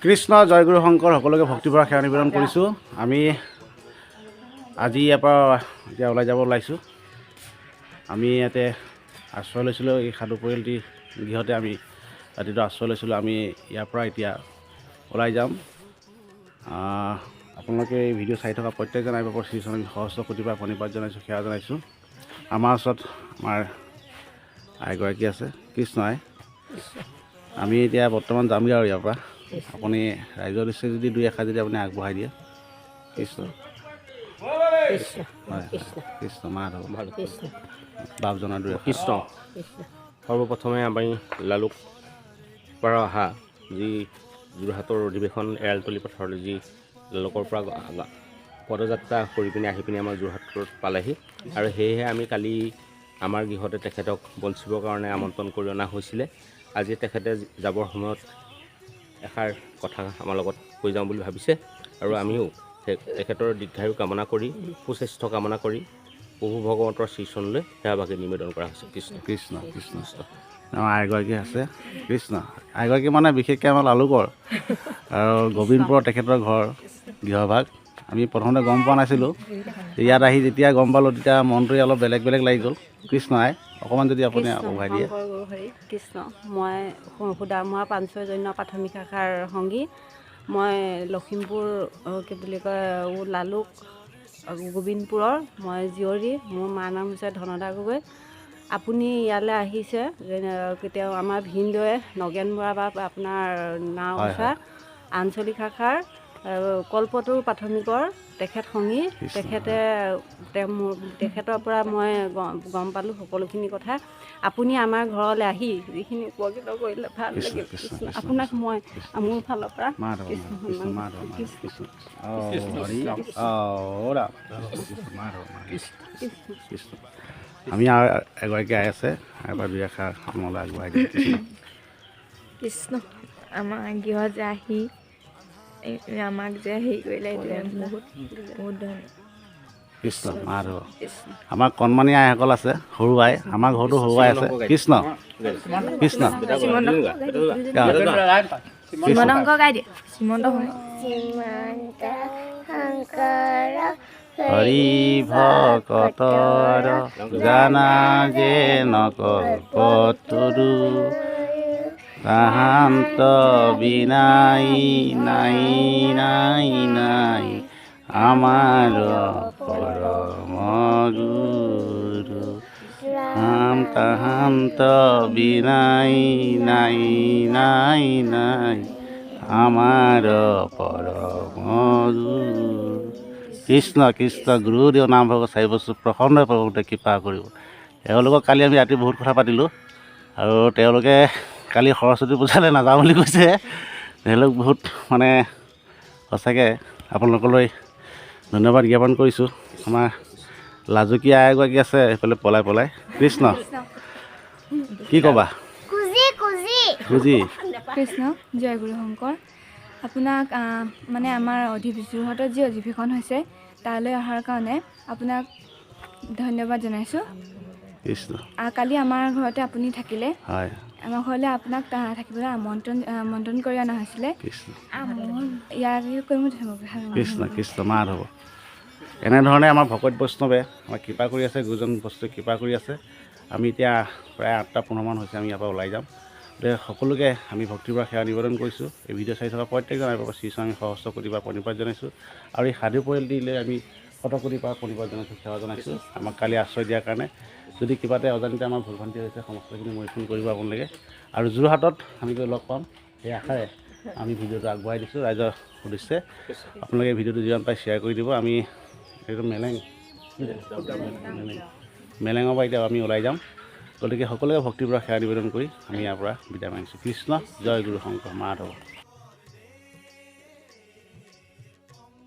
কৃষ্ণ জয়গুৰু শংকৰ সকলোকে ভক্তিভৰা সেৱা নিবেদন কৰিছোঁ। আমি আজি ইয়াৰ পৰা এতিয়া ওলাই যাব ওলাইছোঁ। আমি ইয়াতে আশ্ৰয় লৈছিলোঁ, এই সাধু পৰিয়ালটি গৃহতে আমি ৰাতিটো আশ্ৰয় লৈছিলোঁ। আমি ইয়াৰ পৰা এতিয়া ওলাই যাম। আপোনালোকে এই ভিডিঅ' চাই থকা প্ৰত্যেকজন আই বাবৰ শ্ৰীচৰণত সহস্ৰ কোটিবাৰ প্ৰণিপাত জনাইছোঁ, সেৱা জনাইছোঁ। আমাৰ ওচৰত আমাৰ আইগৰাকী আছে, কৃষ্ণ আই। আমি এতিয়া বৰ্তমান যামগৈ আৰু ইয়াৰ পৰা। আপুনি ৰাইজৰ দৃশ্যে যদি দুই এষাৰ যদি আপুনি আগবঢ়াই দিয়ে। কৃষ্ণ হয়, কৃষ্ণ মাধৱ বাপ জনা দুই কৃষ্ণ। সৰ্বপ্ৰথমে আমি লালুক পৰা অহা যি যোৰহাটৰ অধিৱেশন এৰালতলী পথাৰলৈ যি লালুকৰ পৰা পদযাত্ৰা কৰি পিনে আহি পিনে আমাৰ যোৰহাটত পালেহি, আৰু সেয়েহে আমি কালি আমাৰ গৃহতে তেখেতক বঞ্চিবৰ কাৰণে আমন্ত্ৰণ কৰি অনা হৈছিলে। আজি তেখেতে যাবৰ সময়ত এষাৰ কথা আমাৰ লগত কৈ যাওঁ বুলি ভাবিছে, আৰু আমিও তেখেতৰ দীৰ্ঘায়ু কামনা কৰি সুস্বাস্থ্য কামনা কৰি প্ৰভু ভগৱন্তৰ শ্ৰীচৰণলৈ সেৱা ভাগি নিবেদন কৰা হৈছে। কৃষ্ণ কৃষ্ণ কৃষ্ণ আমাৰ আইগৰাকী আছে কৃষ্ণ। আইগৰাকী মানে বিশেষকৈ আমাৰ লালুকৰ আৰু গোবিন্দপুৰৰ তেখেতৰ ঘৰ গৃহভাগ। আমি প্ৰথমতে গম পোৱা নাছিলোঁ, ইয়াত আহি যেতিয়া গম পালোঁ তেতিয়া মনটোৱে অলপ বেলেগ বেলেগ লাগি গ'ল। কৃষ্ণ আই অকণমান যদি আপুনি আগবঢ়াই দিয়ে। কৃষ্ণ, মই সুদামৰা পাঞ্চজন্য প্ৰাথমিক শাখাৰ সংগী। মই লখিমপুৰ কি বুলি কয় লালুক গোবিন্দপুৰৰ মই জীয়ৰী। মোৰ মাৰ নাম হৈছে ধনদা গগৈ। আপুনি ইয়ালৈ আহিছে কেতিয়াও আমাৰ ভিনদৈ নগেন বৰা বা আপোনাৰ নাওচা আঞ্চলিক শাখাৰ কল্পতৰু প্ৰাথমিকৰ তেখেত সংগী। তেখেতৰ পৰা মই গম পালোঁ সকলোখিনি কথা। আপুনি আমাৰ ঘৰলৈ আহি যিখিনি উপকৃত কৰিলে ভাল লাগিল। আপোনাক মই মোৰ ফালৰ পৰা আমি আৰু এগৰাকী আই আছে, এবাৰ দুই এষাৰ আমলৈ আগবঢ়াই দিম। কৃষ্ণ, আমাৰ গৃহত যে আহি আমাক যে হেৰি কৰিলে বহুত বহুত ধন্যবাদ। কৃষ্ণ মাধৱ। আমাৰ কণমানি আইসকল আছে, সৰু আই। আমাৰ ঘৰতো সৰু আই আছে। কৃষ্ণ কৃষ্ণ হৰি ভকতৰ জানা যে নকল্পতৰু তাহান্ত বিনাই নাই নাই নাই আমাৰ পৰম গুৰু তাহান্ত বিনাই নাই নাই নাই আমাৰ পৰম গুৰু। কৃষ্ণ কৃষ্ণ গুৰুদেৱ নাম ভাগত চাৰি বছৰ প্ৰসন্ন প্ৰভুতে কৃপা কৰিব। এওঁলোকক কালি আমি ৰাতি বহুত কথা পাতিলোঁ, আৰু তেওঁলোকে কালি সৰস্বতী পূজালৈ নাযাওঁ বুলি কৈছে। তেওঁলোক বহুত মানে সঁচাকৈ আপোনালোকলৈ ধন্যবাদ জ্ঞাপন কৰিছোঁ। আমাৰ লাজুকীয়া এগৰাকী আছে এইফালে পলাই পলাই। কৃষ্ণ কি ক'বা? খুজি কৃষ্ণ জয়গুৰু শংকৰ। আপোনাক মানে আমাৰ যোৰহাটত যি অধিৱেশন হৈছে তালৈ অহাৰ কাৰণে আপোনাক ধন্যবাদ জনাইছোঁ। কৃষ্ণ কালি আমাৰ ঘৰতে আপুনি থাকিলে। হয়, আমাৰ ঘৰলৈ আপোনাক থাকিবলৈ আমন্ত্ৰণ কৰি অনা হৈছিলে। কৃষ্ণ কৃষ্ণ কৃষ্ণ মাধৱ। এনেধৰণে আমাৰ ভকত বৈষ্ণৱে আমাক কৃপা কৰি আছে, গুৰুজন বস্তুৱে কৃপা কৰি আছে। আমি এতিয়া প্ৰায় 8:15 হৈছে, আমি ইয়াৰ পৰা ওলাই যাম। গতিকে সকলোকে আমি ভক্তিৰ পৰা সেৱা নিবেদন কৰিছোঁ। এই ভিডিঅ' চাই থকা প্ৰত্যেকজন আই বাবা শ্ৰীচৰণ আমি সহস্ৰ কোটিবাৰ প্ৰণিপাত জনাইছোঁ, আৰু এই সাধু পৰিয়ালটিলৈ আমি শতকোটিবাৰ প্ৰণিপাত জনাইছোঁ, সেৱা জনাইছোঁ আমাক কালি আশ্ৰয় দিয়াৰ কাৰণে। যদি কিবাতে অজানিতে আমাৰ ভুল ভ্ৰান্তি হৈছে সমস্তখিনি মৰিফোন কৰিব আপোনালোকে, আৰু যোৰহাটত আমি গৈ লগ পাম সেই আশাৰে আমি ভিডিঅ'টো আগবঢ়াই দিছোঁ ৰাইজৰ উদ্দেশ্যে। আপোনালোকে ভিডিঅ'টো যিমান পাৰে শ্বেয়াৰ কৰি দিব। আমি এইটো মেলেঙৰ পৰা এতিয়া আমি ওলাই যাম। গতিকে সকলোকে ভক্তিৰ পৰা সেৱা নিবেদন কৰি আমি ইয়াৰ পৰা বিদায় মাৰিছোঁ। কৃষ্ণ জয় গুৰু শংকৰ মাধৱ।